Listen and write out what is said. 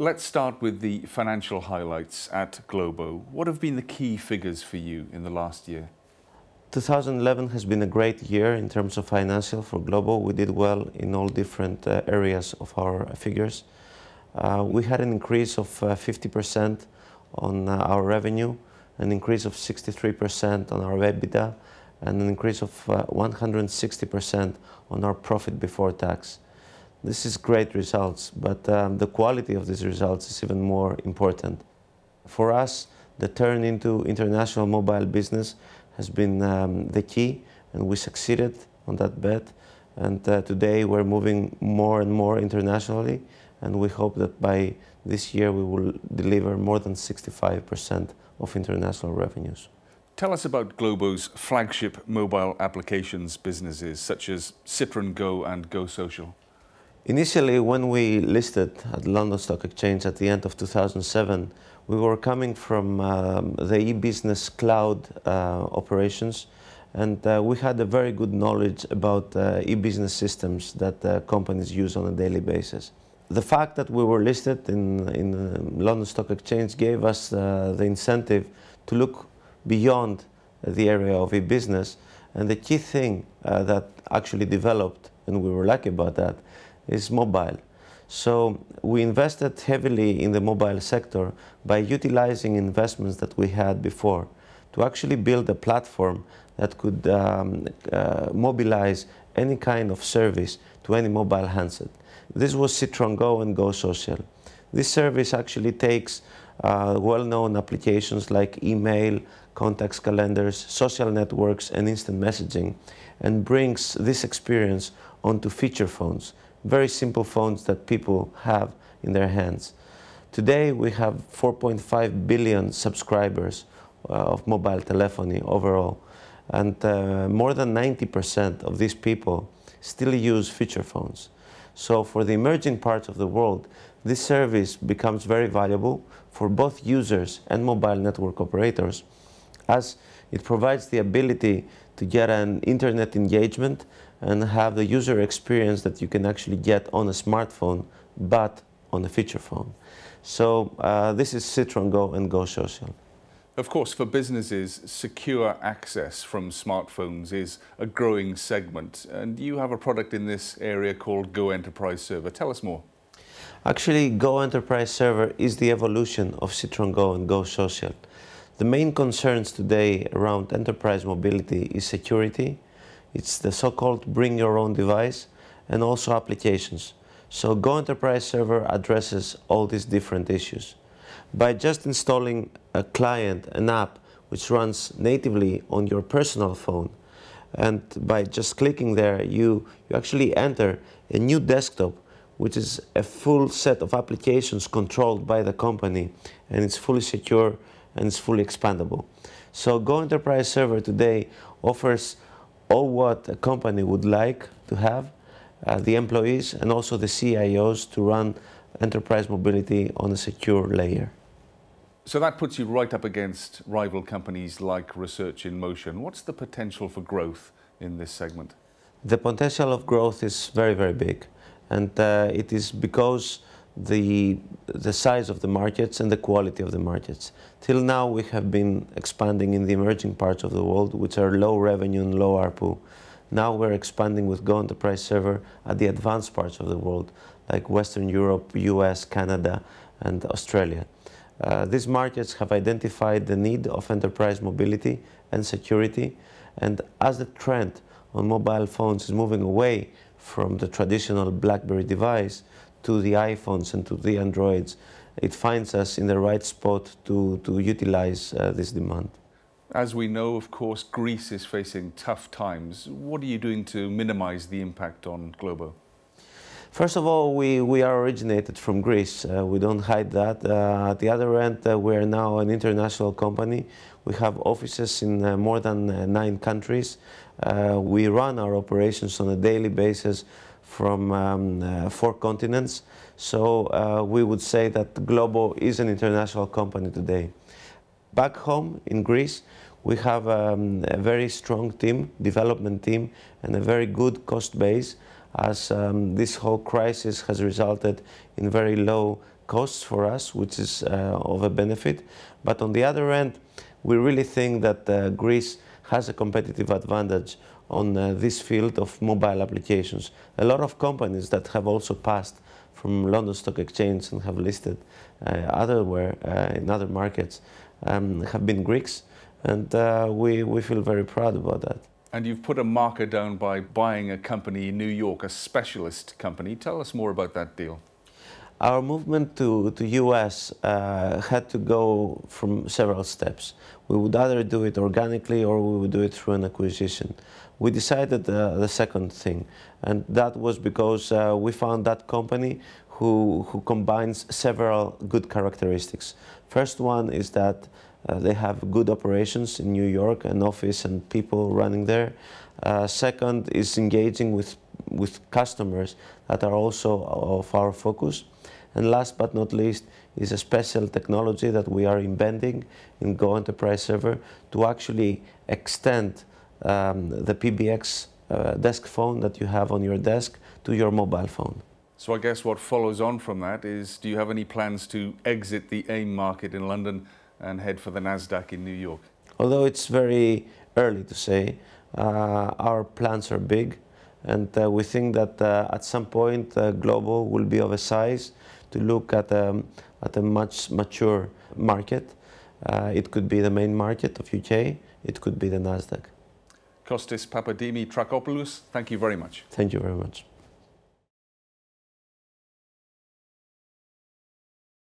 Let's start with the financial highlights at Globo. What have been the key figures for you in the last year? 2011 has been a great year in terms of financial for Globo. We did well in all different areas of our figures. We had an increase of 50% on our revenue, an increase of 63% on our EBITDA, and an increase of 160% on our profit before tax. This is great results, but the quality of these results is even more important. For us, the turn into international mobile business has been the key, and we succeeded on that bet. And today we're moving more and more internationally, and we hope that by this year we will deliver more than 65% of international revenues. Tell us about Globo's flagship mobile applications businesses such as Citron Go and Go Social. Initially, when we listed at London Stock Exchange at the end of 2007, we were coming from the e-business cloud operations, and we had a very good knowledge about e-business systems that companies use on a daily basis. The fact that we were listed in London Stock Exchange gave us the incentive to look beyond the area of e-business, and the key thing that actually developed, and we were lucky about that, is mobile. So we invested heavily in the mobile sector by utilizing investments that we had before to actually build a platform that could mobilize any kind of service to any mobile handset. This was Citron Go and Go Social. This service actually takes well-known applications like email, contacts, calendars, social networks, and instant messaging, and brings this experience onto feature phones. Very simple phones that people have in their hands. Today we have 4.5 billion subscribers of mobile telephony overall, and more than 90% of these people still use feature phones. So for the emerging parts of the world, this service becomes very valuable for both users and mobile network operators, as it provides the ability to get an internet engagement and have the user experience that you can actually get on a smartphone, but on a feature phone. So this is Citron Go and Go Social. Of course, for businesses, secure access from smartphones is a growing segment, and you have a product in this area called Go Enterprise Server. Tell us more. Actually, Go Enterprise Server is the evolution of Citron Go and Go Social. The main concerns today around enterprise mobility is security. It's the so-called bring your own device, and also applications. So Go Enterprise Server addresses all these different issues. By just installing a client, an app, which runs natively on your personal phone, and by just clicking there, you actually enter a new desktop, which is a full set of applications controlled by the company, and it's fully secure and it's fully expandable. So Go Enterprise Server today offers all what a company would like to have, the employees and also the CIOs to run enterprise mobility on a secure layer. So that puts you right up against rival companies like Research in Motion. What's the potential for growth in this segment? The potential of growth is very, very big. And it is because the size of the markets and the quality of the markets. Till now we have been expanding in the emerging parts of the world, which are low revenue and low ARPU. Now we're expanding with Go Enterprise Server at the advanced parts of the world, like Western Europe, US, Canada, and Australia. These markets have identified the need of enterprise mobility and security, and as the trend on mobile phones is moving away from the traditional BlackBerry device to the iPhones and to the Androids, it finds us in the right spot to utilize this demand. As we know, of course, Greece is facing tough times. What are you doing to minimize the impact on Globo? First of all, we are originated from Greece. We don't hide that. At the other end, we are now an international company. We have offices in more than 9 countries. We run our operations on a daily basis from 4 continents. So we would say that Globo is an international company today. Back home in Greece, we have a very strong team, development team, and a very good cost base, as this whole crisis has resulted in very low costs for us, which is of a benefit. But on the other end, we really think that Greece has a competitive advantage on this field of mobile applications. A lot of companies that have also passed from London Stock Exchange and have listed otherwhere in other markets have been Greeks, and we feel very proud about that. And you've put a marker down by buying a company in New York, a specialist company. Tell us more about that deal. Our movement to US had to go from several steps. We would either do it organically or we would do it through an acquisition. We decided the second thing, and that was because we found that company who combines several good characteristics. First one is that they have good operations in New York, an office and people running there. Second is engaging with customers that are also of our focus. And last but not least is a special technology that we are embedding in Go Enterprise Server to actually extend the PBX desk phone that you have on your desk to your mobile phone. So I guess what follows on from that is, do you have any plans to exit the AIM market in London and head for the Nasdaq in New York? Although it's very early to say, our plans are big, and we think that at some point Globo will be of a size to look at a much mature market. It could be the main market of UK, it could be the Nasdaq. Costis Papadimitrakopoulos, thank you very much. Thank you very much.